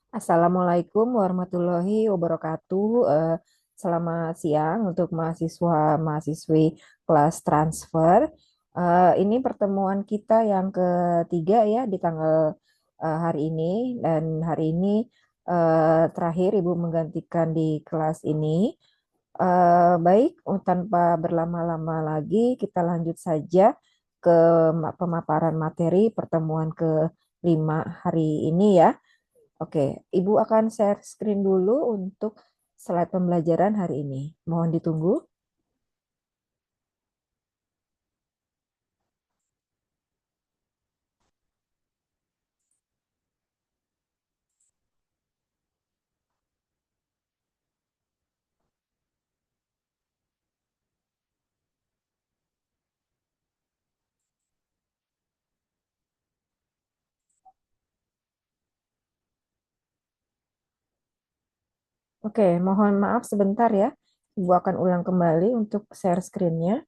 Assalamualaikum warahmatullahi wabarakatuh. Selamat siang untuk mahasiswa-mahasiswi kelas transfer. Ini pertemuan kita yang ketiga ya di tanggal hari ini dan hari ini terakhir Ibu menggantikan di kelas ini. Baik, tanpa berlama-lama lagi kita lanjut saja ke pemaparan materi pertemuan ke-5 hari ini ya. Oke, Ibu akan share screen dulu untuk slide pembelajaran hari ini. Mohon ditunggu. Oke, mohon maaf sebentar ya. Ibu akan ulang kembali untuk share screen-nya.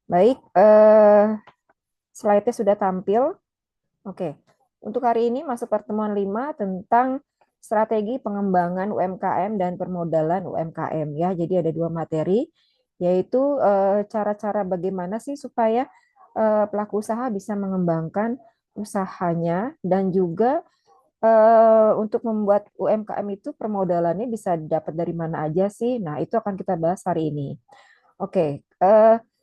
Baik, slide-nya sudah tampil. Oke, untuk hari ini masuk pertemuan 5 tentang strategi pengembangan UMKM dan permodalan UMKM ya. Jadi ada dua materi, yaitu cara-cara bagaimana sih supaya pelaku usaha bisa mengembangkan usahanya dan juga untuk membuat UMKM itu permodalannya bisa didapat dari mana aja sih. Nah, itu akan kita bahas hari ini. Oke,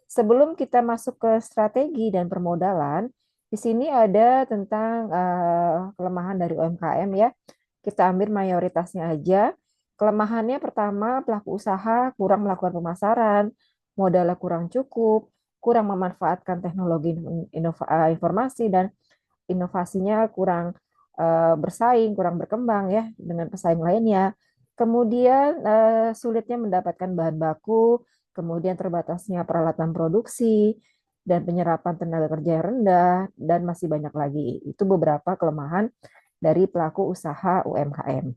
sebelum kita masuk ke strategi dan permodalan, di sini ada tentang kelemahan dari UMKM ya. Kita ambil mayoritasnya aja. Kelemahannya pertama, pelaku usaha kurang melakukan pemasaran, modalnya kurang cukup, kurang memanfaatkan teknologi informasi, dan inovasinya kurang bersaing, kurang berkembang ya dengan pesaing lainnya. Kemudian sulitnya mendapatkan bahan baku, kemudian terbatasnya peralatan produksi, dan penyerapan tenaga kerja yang rendah, dan masih banyak lagi. Itu beberapa kelemahan dari pelaku usaha UMKM.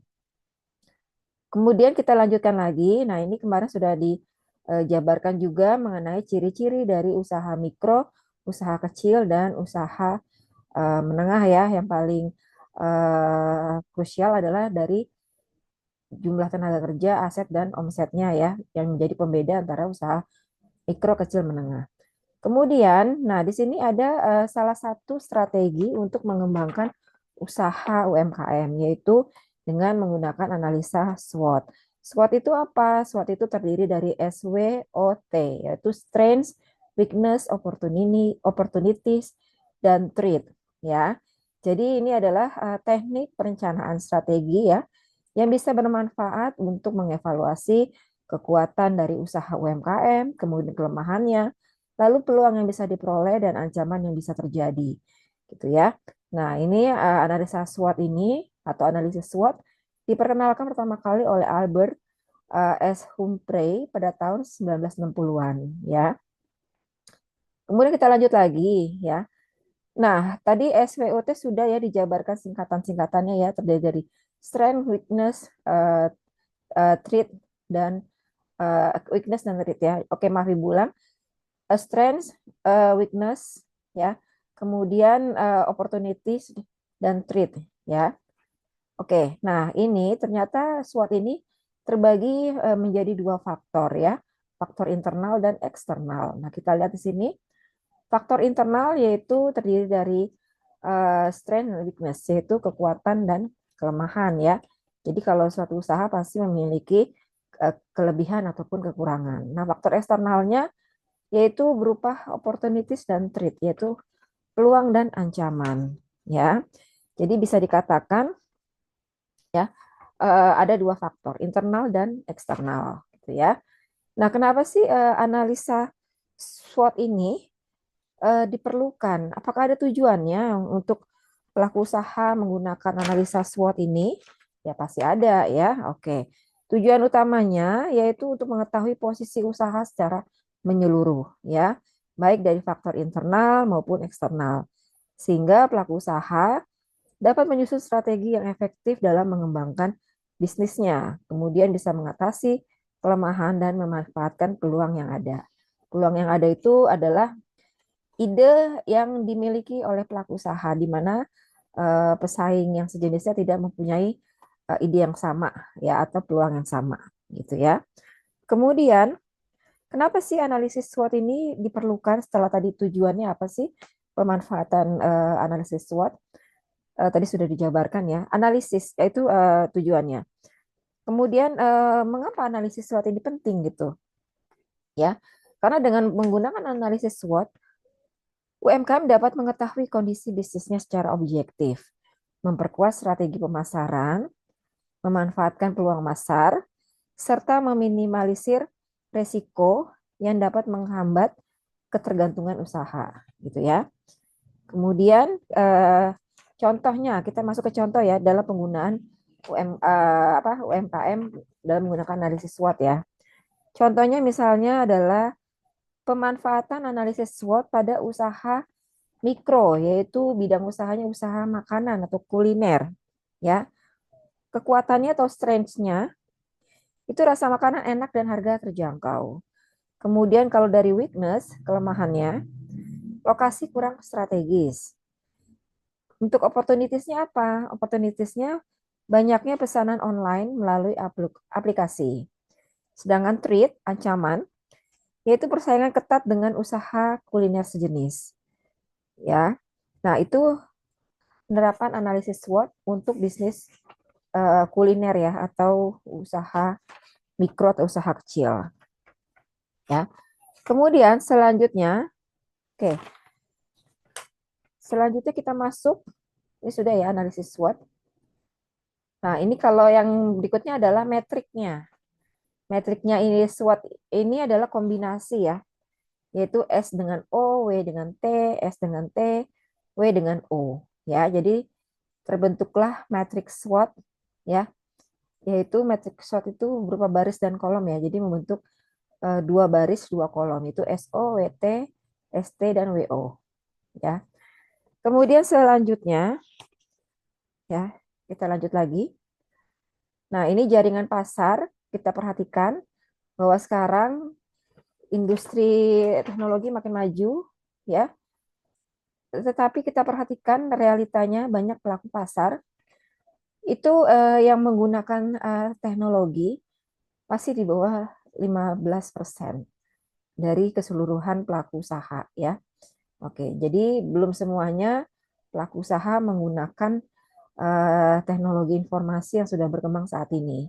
Kemudian kita lanjutkan lagi. Nah, ini kemarin sudah dijabarkan juga mengenai ciri-ciri dari usaha mikro, usaha kecil, dan usaha menengah ya. Yang paling krusial adalah dari jumlah tenaga kerja, aset, dan omsetnya ya, yang menjadi pembeda antara usaha mikro, kecil, menengah. Kemudian, nah di sini ada salah satu strategi untuk mengembangkan usaha UMKM, yaitu dengan menggunakan analisa SWOT. SWOT itu apa? SWOT itu terdiri dari SWOT, yaitu Strengths, Weakness, Opportunities, dan Threat. Ya, jadi ini adalah teknik perencanaan strategi ya, yang bisa bermanfaat untuk mengevaluasi kekuatan dari usaha UMKM, kemudian kelemahannya, lalu peluang yang bisa diperoleh dan ancaman yang bisa terjadi, gitu ya. Nah, ini analisa SWOT ini atau analisis SWOT diperkenalkan pertama kali oleh Albert S. Humphrey pada tahun 1960-an ya. Kemudian kita lanjut lagi ya. Nah, tadi SWOT sudah ya dijabarkan singkatan-singkatannya ya, terdiri dari strength, weakness, trait dan trait ya. Oke, maaf Ibu ulang. Strength, weakness, ya, kemudian opportunities dan threat, ya. Oke, nah ini ternyata SWOT ini terbagi menjadi dua faktor ya, faktor internal dan eksternal. Nah kita lihat di sini, faktor internal yaitu terdiri dari strength dan weakness, yaitu kekuatan dan kelemahan ya. Jadi kalau suatu usaha pasti memiliki kelebihan ataupun kekurangan. Nah faktor eksternalnya yaitu berupa opportunities dan threat, yaitu peluang dan ancaman ya. Jadi bisa dikatakan ya ada dua faktor, internal dan eksternal gitu ya. Nah, kenapa sih analisa SWOT ini diperlukan? Apakah ada tujuannya untuk pelaku usaha menggunakan analisa SWOT ini? Ya pasti ada ya. Oke. Tujuan utamanya yaitu untuk mengetahui posisi usaha secara menyeluruh ya, baik dari faktor internal maupun eksternal. Sehingga pelaku usaha dapat menyusun strategi yang efektif dalam mengembangkan bisnisnya. Kemudian bisa mengatasi kelemahan dan memanfaatkan peluang yang ada. Peluang yang ada itu adalah ide yang dimiliki oleh pelaku usaha, di mana pesaing yang sejenisnya tidak mempunyai ide yang sama ya atau peluang yang sama gitu ya. Kemudian kenapa sih analisis SWOT ini diperlukan setelah tadi tujuannya apa sih pemanfaatan analisis SWOT? Tadi sudah dijabarkan ya. Analisis yaitu tujuannya. Kemudian mengapa analisis SWOT ini penting gitu ya? Karena dengan menggunakan analisis SWOT, UMKM dapat mengetahui kondisi bisnisnya secara objektif, memperkuat strategi pemasaran, memanfaatkan peluang pasar, serta meminimalisir resiko yang dapat menghambat ketergantungan usaha, gitu ya. Kemudian contohnya kita masuk ke contoh ya dalam penggunaan UMKM dalam menggunakan analisis SWOT ya. Contohnya misalnya adalah pemanfaatan analisis SWOT pada usaha mikro, yaitu bidang usahanya usaha makanan atau kuliner ya. Kekuatannya atau strengths-nya itu rasa makanan enak dan harga terjangkau. Kemudian kalau dari weakness, kelemahannya, lokasi kurang strategis. Untuk opportunitiesnya apa? Opportunitiesnya banyaknya pesanan online melalui aplikasi. Sedangkan threat, ancaman, yaitu persaingan ketat dengan usaha kuliner sejenis. Ya, nah itu penerapan analisis SWOT untuk bisnis kuliner ya atau usaha mikro atau usaha kecil. Ya, kemudian selanjutnya, oke, selanjutnya kita masuk. Ini sudah ya analisis SWOT. Nah, ini kalau yang berikutnya adalah metriknya. Metriknya ini SWOT ini adalah kombinasi ya, yaitu S dengan O, W dengan T, S dengan T, W dengan O. Ya, jadi terbentuklah metrik SWOT ya, yaitu metrik SWOT itu berupa baris dan kolom ya. Jadi membentuk dua baris, dua kolom, itu SO, WT, ST dan WO ya. Kemudian selanjutnya ya, kita lanjut lagi. Nah, ini jaringan pasar, kita perhatikan bahwa sekarang industri teknologi makin maju, ya. Tetapi kita perhatikan realitanya banyak pelaku pasar itu yang menggunakan teknologi pasti di bawah 15% dari keseluruhan pelaku usaha, ya. Oke, jadi belum semuanya pelaku usaha menggunakan teknologi informasi yang sudah berkembang saat ini.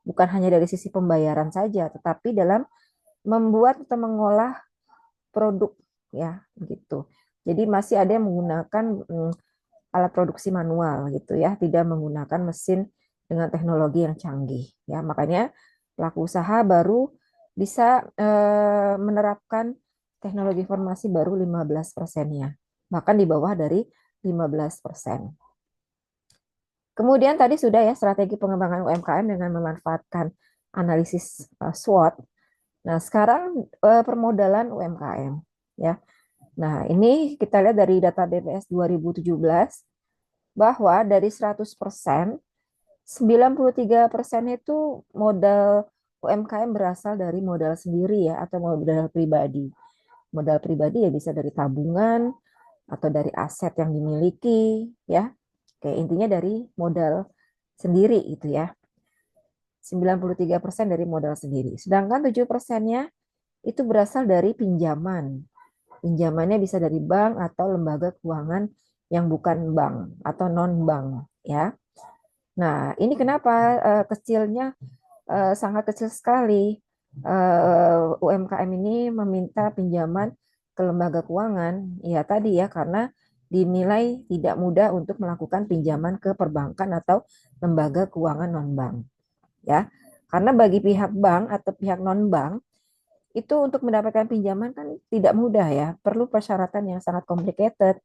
Bukan hanya dari sisi pembayaran saja, tetapi dalam membuat atau mengolah produk ya gitu. Jadi masih ada yang menggunakan alat produksi manual gitu ya, tidak menggunakan mesin dengan teknologi yang canggih ya. Makanya pelaku usaha baru bisa menerapkan teknologi informasi baru 15%-nya, bahkan di bawah dari 15%. Kemudian tadi sudah ya strategi pengembangan UMKM dengan memanfaatkan analisis SWOT. Nah, sekarang permodalan UMKM ya. Nah, ini kita lihat dari data BPS 2017 bahwa dari 100%, 93% itu modal UMKM berasal dari modal sendiri ya atau modal pribadi. Modal pribadi ya bisa dari tabungan atau dari aset yang dimiliki ya. Oke, intinya dari modal sendiri itu ya. 93% dari modal sendiri. Sedangkan 7%-nya itu berasal dari pinjaman. Pinjamannya bisa dari bank atau lembaga keuangan yang bukan bank atau non-bank ya. Nah, ini kenapa kecilnya sangat kecil sekali. UMKM ini meminta pinjaman ke lembaga keuangan, ya tadi ya karena dinilai tidak mudah untuk melakukan pinjaman ke perbankan atau lembaga keuangan non-bank ya. Karena bagi pihak bank atau pihak non-bank itu untuk mendapatkan pinjaman kan tidak mudah ya, perlu persyaratan yang sangat complicated,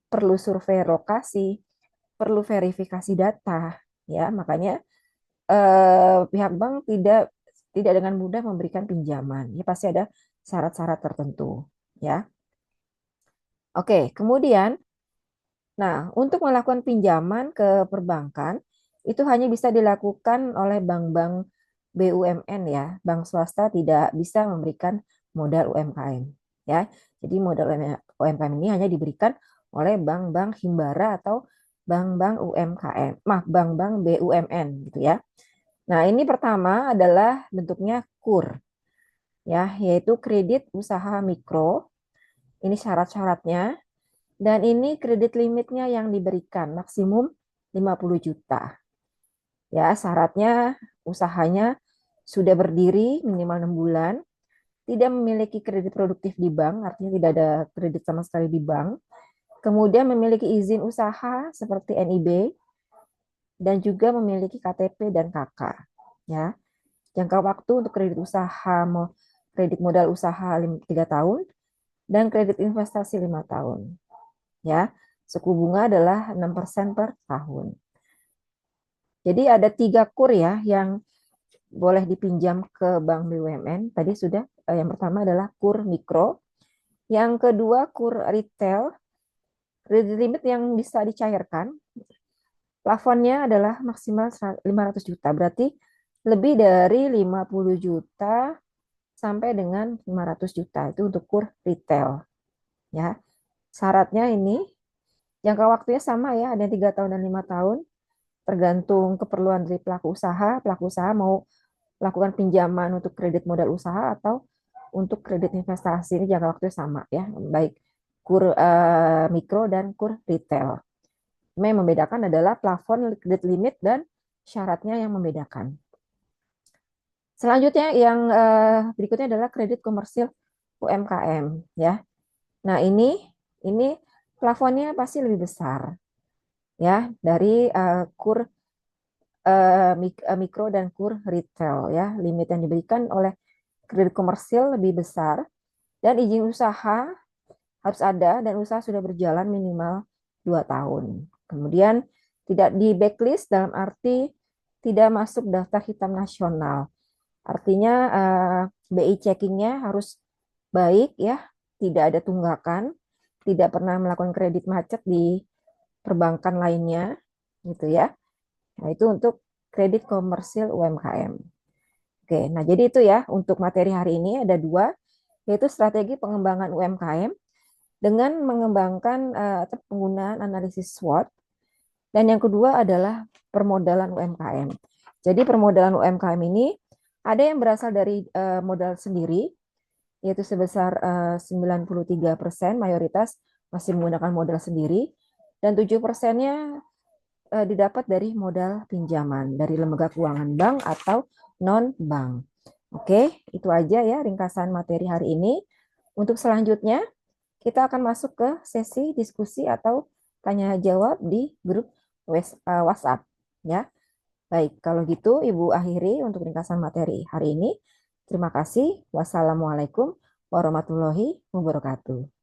perlu survei lokasi, perlu verifikasi data ya. Makanya pihak bank tidak dengan mudah memberikan pinjaman. Ya pasti ada syarat-syarat tertentu ya. Oke, kemudian nah, untuk melakukan pinjaman ke perbankan itu hanya bisa dilakukan oleh bank-bank BUMN ya. Bank swasta tidak bisa memberikan modal UMKM. ya. Jadi modal UMKM ini hanya diberikan oleh bank-bank himbara atau bank-bank UMKM, bank-bank BUMN gitu ya. Nah, ini pertama adalah bentuknya KUR ya, yaitu kredit usaha mikro. Ini syarat-syaratnya. Dan ini kredit limitnya yang diberikan maksimum 50 juta. Ya, syaratnya usahanya sudah berdiri minimal 6 bulan, tidak memiliki kredit produktif di bank, artinya tidak ada kredit sama sekali di bank. Kemudian memiliki izin usaha seperti NIB dan juga memiliki KTP dan KK. Ya, jangka waktu untuk kredit usaha, kredit modal usaha 3 tahun dan kredit investasi 5 tahun. Ya, suku bunga adalah 6% per tahun. Jadi ada 3 KUR ya yang boleh dipinjam ke bank BUMN. Tadi sudah, yang pertama adalah KUR mikro, yang kedua KUR retail, kredit limit yang bisa dicairkan, plafonnya adalah maksimal 500 juta, berarti lebih dari 50 juta sampai dengan 500 juta itu untuk KUR retail. Ya, syaratnya ini jangka waktunya sama ya, ada yang 3 tahun dan 5 tahun, tergantung keperluan dari pelaku usaha. Pelaku usaha mau lakukan pinjaman untuk kredit modal usaha atau untuk kredit investasi, ini jangka waktunya sama ya, baik KUR mikro dan KUR retail. Yang membedakan adalah plafon kredit limit dan syaratnya yang membedakan. Selanjutnya yang berikutnya adalah kredit komersil UMKM ya. Nah, ini plafonnya pasti lebih besar ya dari KUR mikro dan KUR retail ya. Limit yang diberikan oleh kredit komersil lebih besar dan izin usaha harus ada dan usaha sudah berjalan minimal 2 tahun. Kemudian tidak di backlist dalam arti tidak masuk daftar hitam nasional. Artinya BI checkingnya harus baik ya, tidak ada tunggakan, tidak pernah melakukan kredit macet di perbankan lainnya gitu ya. Nah, itu untuk kredit komersil UMKM. Oke, nah jadi itu ya untuk materi hari ini ada 2, yaitu strategi pengembangan UMKM dengan mengembangkan atau penggunaan analisis SWOT, dan yang kedua adalah permodalan UMKM. Jadi permodalan UMKM ini ada yang berasal dari modal sendiri, yaitu sebesar 93%, mayoritas masih menggunakan modal sendiri, dan 7%-nya didapat dari modal pinjaman dari lembaga keuangan bank atau non-bank. Oke, itu aja ya ringkasan materi hari ini. Untuk selanjutnya, kita akan masuk ke sesi diskusi atau tanya jawab di grup WhatsApp ya. Baik, kalau gitu Ibu akhiri untuk ringkasan materi hari ini. Terima kasih. Wassalamualaikum warahmatullahi wabarakatuh.